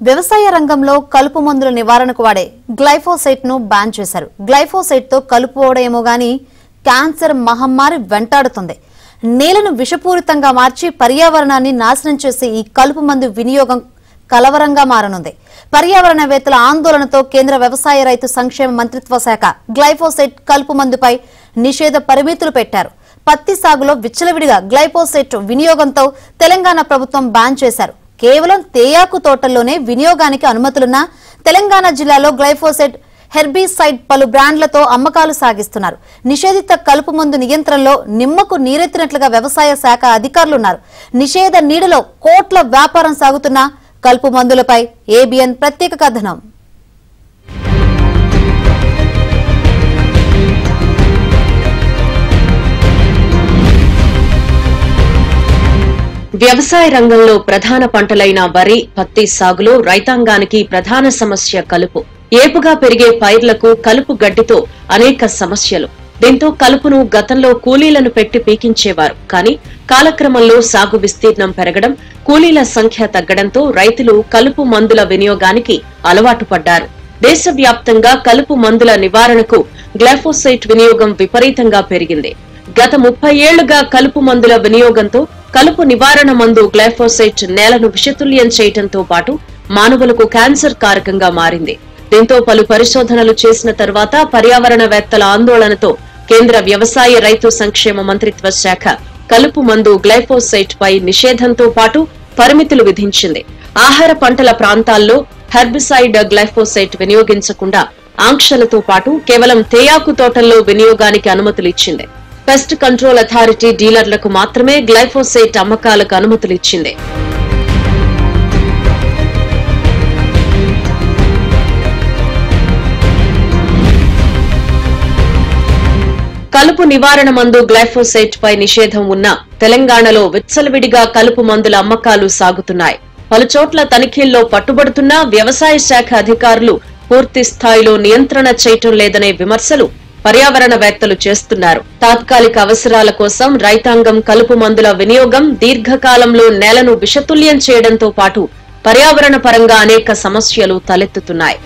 వ్యవసాయ రంగంలో కలుపు మందుల నివారణకు వాడే గ్లైఫోసైట్ ను బ్యాన్ చేశారు. గ్లైఫోసైట్ తో కలుపు ఓడేమో గాని క్యాన్సర్ మహమ్మారి వెంటాడుతుంది. నేలను విషపూరితంగా మార్చి పర్యావరణాన్ని నాశనం చేసే ఈ కలుపు మందు వినియోగం కలవరంగా మారనుంది. పర్యావరణవేత్తల ఆందోళనతో కేంద్ర వ్యవసాయ రైతు సంక్షేమ మంత్రిత్వ శాఖ గ్లైఫోసైట్ కలుపు మందుపై నిషేధ పరిమితులు పెట్టారు. పత్తి సాగులో విచ్చలవిడిగా గ్లైఫోసైట్ వినియోగంతో తెలంగాణ ప్రభుత్వం బ్యాన్ చేశారు. కేవలం తేయాకు తోటల్లోనే వినియోగానికి అనుమతులున్నా తెలంగాణ జిల్లాలో గ్లైఫోసైట్ హెర్బిసైడ్ పలు బ్రాండ్లతో అమ్మకాలు సాగిస్తున్నారు. నిషేధిత కలుపు మందు నియంత్రణలో నిమ్మకు నీరెత్తినట్లుగా వ్యవసాయ శాఖ అధికారులున్నారు. నిషేధ నీడలో కోట్ల వ్యాపారం సాగుతున్న కలుపు మందులపై ఏబిఎన్ ప్రత్యేక కథనం. వ్యవసాయ రంగంలో ప్రధాన పంటలైన వరి, పత్తి సాగులో రైతాంగానికి ప్రధాన సమస్య కలుపు. ఏపుగా పెరిగే పైర్లకు కలుపు గడ్డితో అనేక సమస్యలు. దీంతో కలుపును గతంలో కూలీలను పెట్టి పీకించేవారు. కానీ కాలక్రమంలో సాగు విస్తీర్ణం పెరగడం, కూలీల సంఖ్య తగ్గడంతో రైతులు కలుపు మందుల వినియోగానికి అలవాటు పడ్డారు. దేశవ్యాప్తంగా కలుపు మందుల నివారణకు గ్లైఫోసైట్ వినియోగం విపరీతంగా పెరిగింది. గత 30 ఏళ్లుగా కలుపు మందుల వినియోగంతో కలుపు నివారణ మందు గ్లైఫోసైట్ నేలను విషతుల్యం చేయడంతో పాటు మానవులకు క్యాన్సర్ కారకంగా మారింది. దీంతో పలు పరిశోధనలు చేసిన తర్వాత పర్యావరణవేత్తల ఆందోళనతో కేంద్ర వ్యవసాయ రైతు సంక్షేమ మంత్రిత్వ శాఖ కలుపు మందు గ్లైఫోసైట్ పై నిషేధంతో పాటు పరిమితులు విధించింది. ఆహార పంటల ప్రాంతాల్లో హెర్బిసైడ్ గ్లైఫోసైట్ వినియోగించకుండా ఆంక్షలతో పాటు కేవలం తేయాకు తోటల్లో వినియోగానికి అనుమతులిచ్చింది. పెస్ట్ కంట్రోల్ అథారిటీ డీలర్లకు మాత్రమే గ్లైఫోసైట్ అమ్మకాలకు అనుమతులిచ్చింది. కలుపు నివారణ మందు గ్లైఫోసైట్ పై నిషేధం ఉన్న తెలంగాణలో విచ్చలవిడిగా కలుపు మందుల అమ్మకాలు సాగుతున్నాయి. పలుచోట్ల తనిఖీల్లో పట్టుబడుతున్నా వ్యవసాయ శాఖ అధికారులు పూర్తి స్థాయిలో నియంత్రణ చేయటం లేదనే విమర్శలు పర్యావరణవేత్తలు చేస్తున్నారు. తాత్కాలిక అవసరాల కోసం రైతాంగం కలుపు మందుల వినియోగం దీర్ఘకాలంలో నేలను విషతుల్యం చేయడంతో పాటు పర్యావరణ పరంగా అనేక సమస్యలు తలెత్తుతున్నాయి.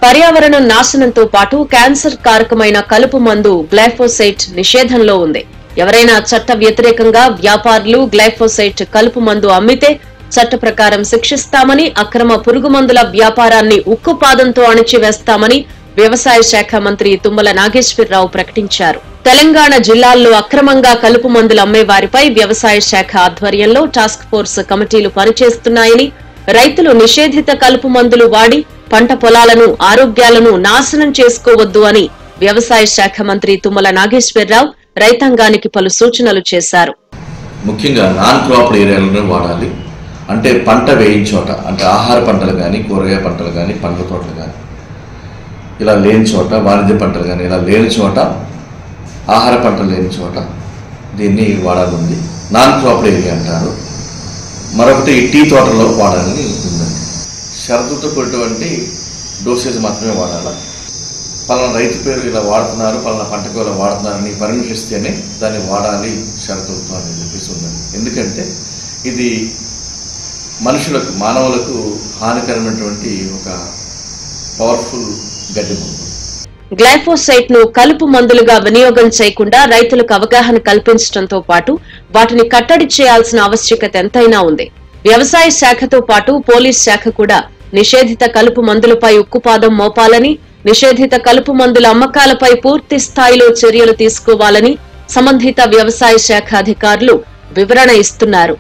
పర్యావరణ నాశనంతో పాటు క్యాన్సర్ కారకమైన కలుపు మందు గ్లైఫోసైట్ నిషేధంలో ఉంది. ఎవరైనా చట్ట వ్యతిరేకంగా వ్యాపారులు గ్లైఫోసైట్ కలుపు మందు అమ్మితే చట్ట ప్రకారం శిక్షిస్తామని, అక్రమ పురుగు మందుల వ్యాపారాన్ని ఉక్కుపాదంతో అణిచివేస్తామని వ్యవసాయ శాఖ మంత్రి తుమ్మల నాగేశ్వరరావు ప్రకటించారు. తెలంగాణ జిల్లాల్లో అక్రమంగా కలుపు మందులు అమ్మే వారిపై వ్యవసాయ శాఖ ఆధ్వర్యంలో టాస్క్ ఫోర్స్ కమిటీలు పనిచేస్తున్నాయని, రైతులు నిషేధిత కలుపు మందులు వాడి పంట పొలాలను, ఆరోగ్యాలను నాశనం చేసుకోవద్దు అని వ్యవసాయ శాఖ మంత్రి తుమ్మల నాగేశ్వరరావు రైతాంగానికి పలు సూచనలు చేశారు. ముఖ్యంగా నాన్ క్రాప్ ఏరియాలను వాడాలి. అంటే పంట వేయిన చోట, అంటే ఆహార పంటలు కానీ, కూరగాయ పంటలు కానీ, పండ్ల తోటలు కానీ ఇలా లేని చోట, వాణిజ్య పంటలు కానీ ఇలా లేని చోట, ఆహార పంటలు లేని చోట దీన్ని వాడాలి. నాన్ క్రాప్ ఏరియా అంటారు. మరొకటి టీ తోటలో వాడాలని ఉందండి. షరతుతో కూడినటువంటి డోసేజ్ మాత్రమే వాడాలి. పలానా రైతు పేరు ఇలా వాడుతున్నారు, పలానా పంటకు ఇలా వాడుతున్నారని పర్మిషన్ ఇస్తేనే దాన్ని వాడాలి షరతుతో అని చెప్పేసి ఉందండి. ఎందుకంటే ఇది మనుషులకు, మానవులకు హానికరమైనటువంటి ఒక పవర్ఫుల్ గడ్డి మందు. గ్లైఫోసైట్ ను కలుపు మందులుగా వినియోగం చేయకుండా రైతులకు అవగాహన కల్పించడంతో పాటు వాటిని కట్టడి చేయాల్సిన ఆవశ్యకత ఎంతైనా ఉంది. వ్యవసాయ శాఖతో పాటు పోలీస్ శాఖ కూడా నిషేధిత కలుపు మందులపై ఉక్కుపాదం మోపాలని, నిషేధిత కలుపు మందుల అమ్మకాలపై పూర్తి స్థాయిలో చర్యలు తీసుకోవాలని సంబంధిత వ్యవసాయ శాఖ అధికారులు వివరణ ఇస్తున్నారు.